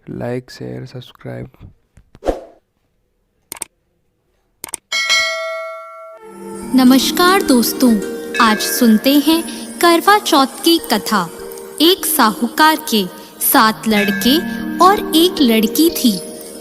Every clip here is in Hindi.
Like share subscribe. नमस्कार दोस्तों, आज सुनते हैं करवा चौथ की कथा। एक साहूकार के 7 लड़के और एक लड़की थी।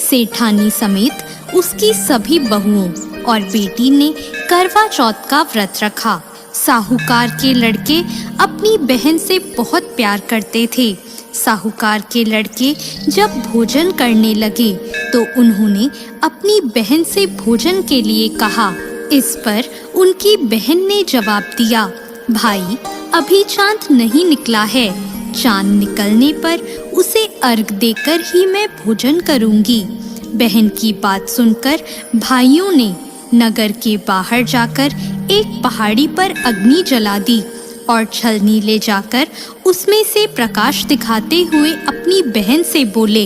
सेठानी समेत उसकी सभी बहुओं और बेटी ने करवा चौथ का व्रत रखा। साहूकार के लड़के अपनी बहन से बहुत प्यार करते थे। साहूकार के लड़के जब भोजन करने लगे तो उन्होंने अपनी बहन से भोजन के लिए कहा। इस पर उनकी बहन ने जवाब दिया, भाई अभी चांद नहीं निकला है, चांद निकलने पर उसे अर्घ देकर ही मैं भोजन करूंगी। बहन की बात सुनकर भाइयों ने नगर के बाहर जाकर एक पहाड़ी पर अग्नि जला दी और छलनी ले जाकर उसमें से प्रकाश दिखाते हुए अपनी बहन से बोले,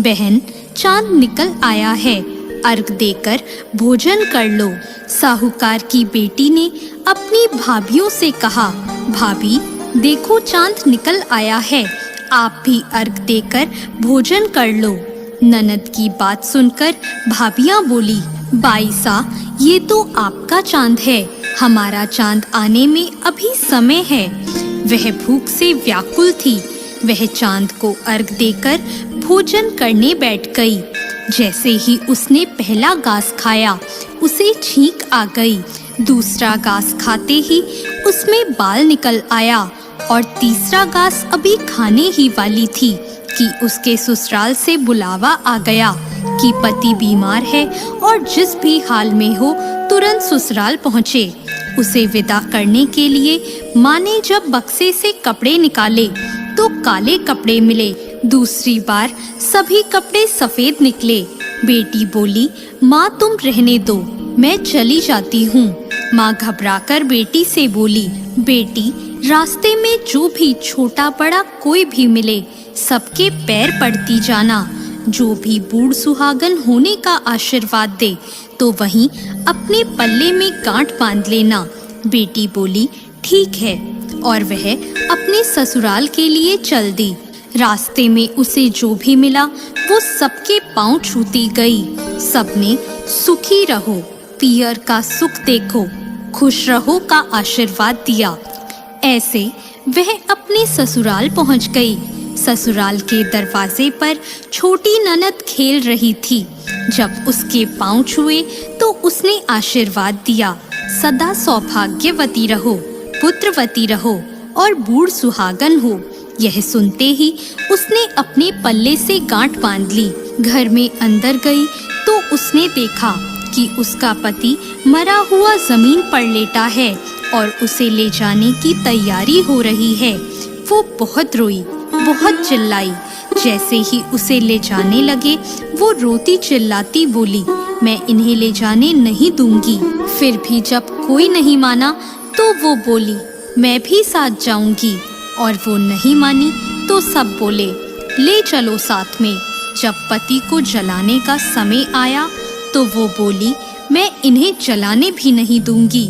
बहन चांद निकल आया है, अर्घ देकर भोजन कर लो। साहूकार की बेटी ने अपनी भाभियों से कहा, भाभी देखो चांद निकल आया है, आप भी अर्घ देकर भोजन कर लो। ननद की बात सुनकर भाभियां बोली, बाईसा ये तो आपका चांद है, हमारा चांद आने में अभी समय है। वह भूख से व्याकुल थी। वह चांद को अर्घ देकर भोजन करने बैठ गई। जैसे ही उसने पहला घास खाया उसे छींक आ गई। दूसरा घास खाते ही उसमें बाल निकल आया और तीसरा घास अभी खाने ही वाली थी कि उसके ससुराल से बुलावा आ गया कि पति बीमार है और जिस भी हाल में हो तुरंत ससुराल पहुँचे। उसे विदा करने के लिए माँ ने जब बक्से से कपड़े निकाले तो काले कपड़े मिले। दूसरी बार सभी कपड़े सफेद निकले। बेटी बोली, माँ तुम रहने दो, मैं चली जाती हूँ। माँ घबराकर बेटी से बोली, बेटी रास्ते में जो भी छोटा बड़ा कोई भी मिले सबके पैर पड़ती जाना। जो भी बूढ़ सुहागन होने का आशीर्वाद दे तो वहीं अपने पल्ले में गांठ बांध लेना। बेटी बोली, ठीक है, और वह अपने ससुराल के लिए चल दी। रास्ते में उसे जो भी मिला वो सबके पांव छूती गई। सबने सुखी रहो, पियर का सुख देखो, खुश रहो का आशीर्वाद दिया। ऐसे वह अपने ससुराल पहुंच गई। ससुराल के दरवाजे पर छोटी ननद खेल रही थी। जब उसके पांव छुए तो उसने आशीर्वाद दिया, सदा सौभाग्यवती रहो, पुत्रवती रहो और बूढ़ सुहागन हो। यह सुनते ही उसने अपने पल्ले से गांठ बांध ली। घर में अंदर गई तो उसने देखा कि उसका पति मरा हुआ जमीन पर लेटा है और उसे ले जाने की तैयारी हो रही है। वो बहुत रोई, बहुत चिल्लाई। जैसे ही उसे ले जाने लगे वो रोती चिल्लाती बोली, मैं इन्हें ले जाने नहीं दूंगी। फिर भी जब कोई नहीं माना तो वो बोली, मैं भी साथ जाऊंगी। और वो नहीं मानी तो सब बोले, ले चलो साथ में। जब पति को जलाने का समय आया तो वो बोली, मैं इन्हें जलाने भी नहीं दूंगी।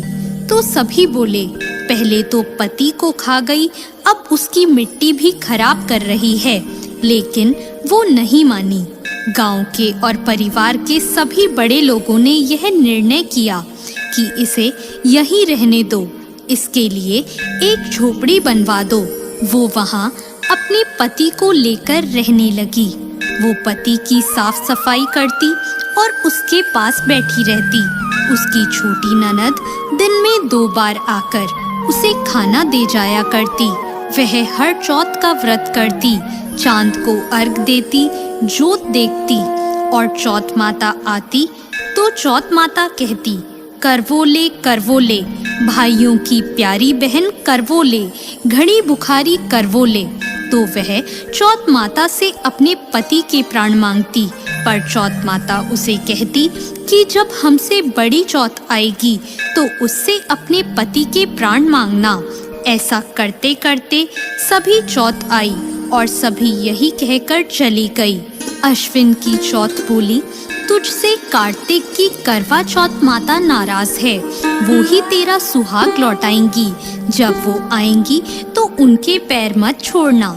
तो सभी बोले, पहले तो पति को खा गई, अब उसकी मिट्टी भी खराब कर रही है। लेकिन वो नहीं मानी। गांव के और परिवार के सभी बड़े लोगों ने यह निर्णय किया कि इसे यहीं रहने दो, इसके लिए एक झोपड़ी बनवा दो। वो वहाँ अपने पति को लेकर रहने लगी। वो पति की साफ सफाई करती और उसके पास बैठी रहती। उसकी छोटी ननद दिन में 2 बार आकर उसे खाना दे जाया करती। वह हर चौथ का व्रत करती, चांद को अर्घ देती, जोत देखती और चौथ माता आती तो चौथ माता कहती, करवोले करवोले, भाइयों की प्यारी बहन करवोले, घड़ी बुखारी करवोले। तो वह चौथ माता से अपने पति के प्राण मांगती। पर चौथ माता उसे कहती कि जब हमसे बड़ी चौथ आएगी तो उससे अपने पति के प्राण मांगना। ऐसा करते करते सभी चौथ आई और सभी यही कहकर चली गई। अश्विन की चौथ बोली, तुझसे कार्तिक की करवा चौथ माता नाराज है, वो ही तेरा सुहाग लौटाएंगी। जब वो आएंगी तो उनके पैर मत छोड़ना।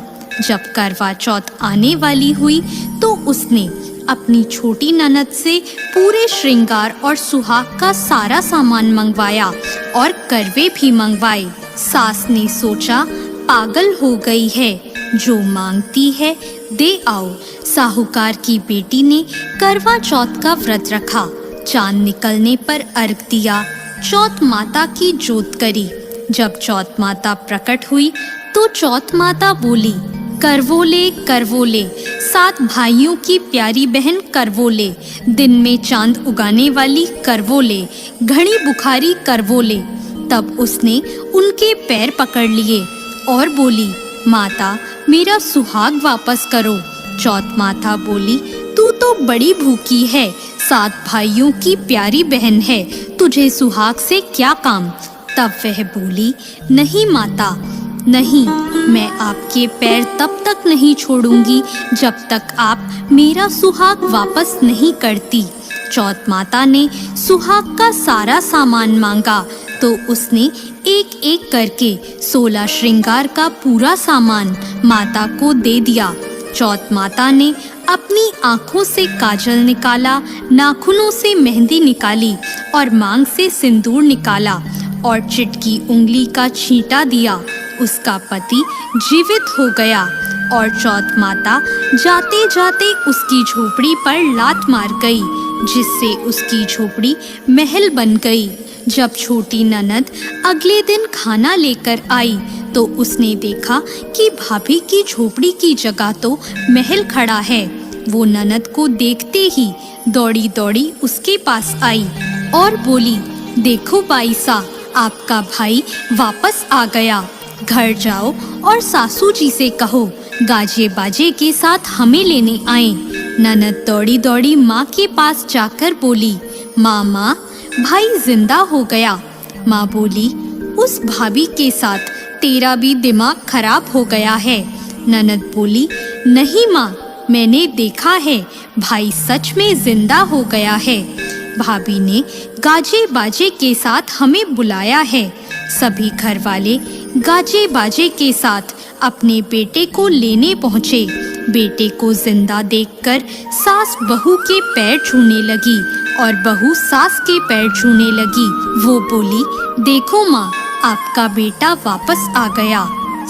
जब करवा चौथ आने वाली हुई तो उसने अपनी छोटी ननद से पूरे श्रृंगार और सुहाग का सारा सामान मंगवाया और करवे भी मंगवाए। सास ने सोचा, पागल हो गई है, जो मांगती है दे आओ। साहूकार की बेटी ने करवा चौथ का व्रत रखा। चांद निकलने पर अर्घ दिया, चौथ माता की जोत करी। जब चौथ माता प्रकट हुई तो चौथ माता बोली, करवोले करवोले, 7 भाइयों की प्यारी बहन करवोले, दिन में चांद उगाने वाली करवोले, घड़ी बुखारी करवोले। तब उसने उनके पैर पकड़ लिए और बोली, माता मेरा सुहाग वापस करो। चौथ माता बोली, तू तो बड़ी भूखी है, 7 भाइयों की प्यारी बहन है, तुझे सुहाग से क्या काम। तब वह बोली, नहीं माता नहीं, मैं आपके पैर तब तक नहीं छोड़ूंगी जब तक आप मेरा सुहाग वापस नहीं करती। चौथ माता ने सुहाग का सारा सामान मांगा तो उसने एक एक करके 16 श्रृंगार का पूरा सामान माता को दे दिया। चौथ माता ने अपनी आँखों से काजल निकाला, नाखूनों से मेहंदी निकाली और मांग से सिंदूर निकाला और चिटकी उंगली का छींटा दिया। उसका पति जीवित हो गया और चौथ माता जाते जाते उसकी झोपड़ी पर लात मार गई, जिससे उसकी झोपड़ी महल बन गई। जब छोटी ननद अगले दिन खाना लेकर आई तो उसने देखा कि भाभी की झोपड़ी की जगह तो महल खड़ा है। वो ननद को देखते ही दौड़ी दौड़ी उसके पास आई और बोली, देखो बाईसा, आपका भाई वापस आ गया। घर जाओ और सासू जी से कहो गाजे बाजे के साथ हमें लेने आए। ननद दौड़ी दौड़ी माँ के पास जाकर बोली, माँ भाई जिंदा हो गया। माँ बोली, उस भाभी के साथ तेरा भी दिमाग खराब हो गया है। ननद बोली, नहीं माँ, मैंने देखा है, भाई सच में जिंदा हो गया है। भाभी ने गाजे बाजे के साथ हमें बुलाया है। सभी घर वाले गाजे बाजे के साथ अपने बेटे को लेने पहुँचे। बेटे को जिंदा देखकर सास बहू के पैर छूने लगी और बहू सास के पैर छूने लगी। वो बोली, देखो माँ, आपका बेटा वापस आ गया।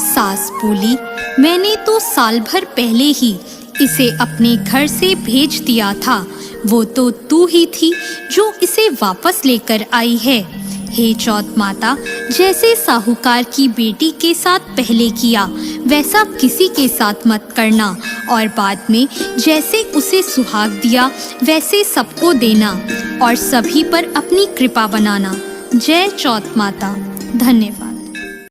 सास बोली, मैंने तो साल भर पहले ही इसे अपने घर से भेज दिया था। वो तो तू ही थी जो इसे वापस लेकर आई है। हे चौथ माता, जैसे साहूकार की बेटी के साथ पहले किया वैसा किसी के साथ मत करना और बाद में जैसे उसे सुहाग दिया वैसे सबको देना और सभी पर अपनी कृपा बनाना। जय चौथ माता। धन्यवाद।